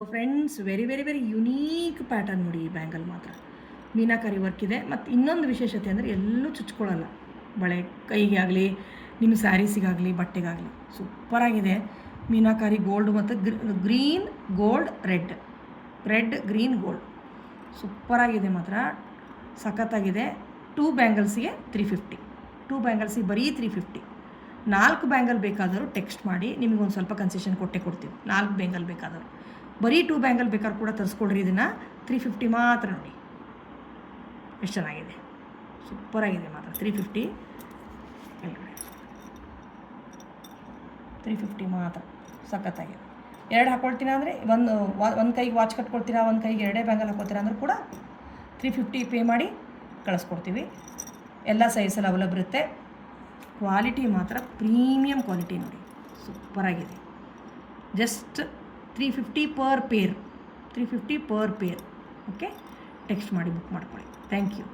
Friends, very very very unique pattern ನೋಡಿ. ಈ bangle ಮಾತ್ರ ಮೀನಾಕಾರಿ ವರ್ಕ್ ಇದೆ. ಮತ್ತು ಇನ್ನೊಂದು ವಿಶೇಷತೆ ಅಂದರೆ ಎಲ್ಲೂ ಚುಚ್ಕೊಳ್ಳಲ್ಲ. ಬಳೆ ಕೈಗೆ ಆಗಲಿ, ನಿಮ್ಮ ಸ್ಯಾರೀಸಿಗಾಗಲಿ, ಬಟ್ಟೆಗಾಗಲಿ ಸೂಪರಾಗಿದೆ. ಮೀನಾಕಾರಿ ಗೋಲ್ಡ್ ಮತ್ತು green gold red green gold ಸೂಪರಾಗಿದೆ ಮಾತ್ರ, ಸಖತ್ತಾಗಿದೆ. 2 ಬ್ಯಾಂಗಲ್ಸಿಗೆ 350. 2 ಬ್ಯಾಂಗಲ್ಸಿಗೆ ಬರೀ 350. 4 ಬ್ಯಾಂಗಲ್ ಬೇಕಾದರೂ ಟೆಕ್ಸ್ಟ್ ಮಾಡಿ, ನಿಮಗೊಂದು ಸ್ವಲ್ಪ ಕನ್ಸೆಷನ್ ಕೊಡ್ತೀವಿ. 4 ಬ್ಯಾಂಗಲ್ ಬೇಕಾದರೂ, ಬರೀ 2 ಬ್ಯಾಂಗಲ್ ಬೇಕಾದ್ರೂ ಕೂಡ ತರಿಸ್ಕೊಡ್ರಿ. ಇದನ್ನು 350 ಮಾತ್ರ. ನೋಡಿ ಎಷ್ಟು ಚೆನ್ನಾಗಿದೆ, ಸೂಪರಾಗಿದೆ ಮಾತ್ರ. 350 ಮಾತ್ರ, ಸಖತ್ತಾಗಿದೆ. 2 ಹಾಕ್ಕೊಳ್ತೀನ ಅಂದರೆ ಒಂದು ಕೈಗೆ ವಾಚ್ ಕಟ್ಕೊಳ್ತೀರಾ, ಒಂದು ಕೈಗೆ 2 ಬ್ಯಾಂಗಲ್ ಹಾಕ್ಕೊಳ್ತೀರಾ ಅಂದರೂ ಕೂಡ 350 ಪೇ ಮಾಡಿ ಕಳಿಸ್ಕೊಡ್ತೀವಿ. ಎಲ್ಲ ಸೈಜಲ್ಲಿ ಅವೈಲಬಲ್ ಇರುತ್ತೆ. ಕ್ವಾಲಿಟಿ ಮಾತ್ರ ಪ್ರೀಮಿಯಂ ಕ್ವಾಲಿಟಿ ನೋಡಿ, ಸೂಪರಾಗಿದೆ. Just 350 per pair. Okay, text ಮಾಡಿ ಬುಕ್ ಮಾಡ್ಕೊಳ್ಳಿ. Thank you.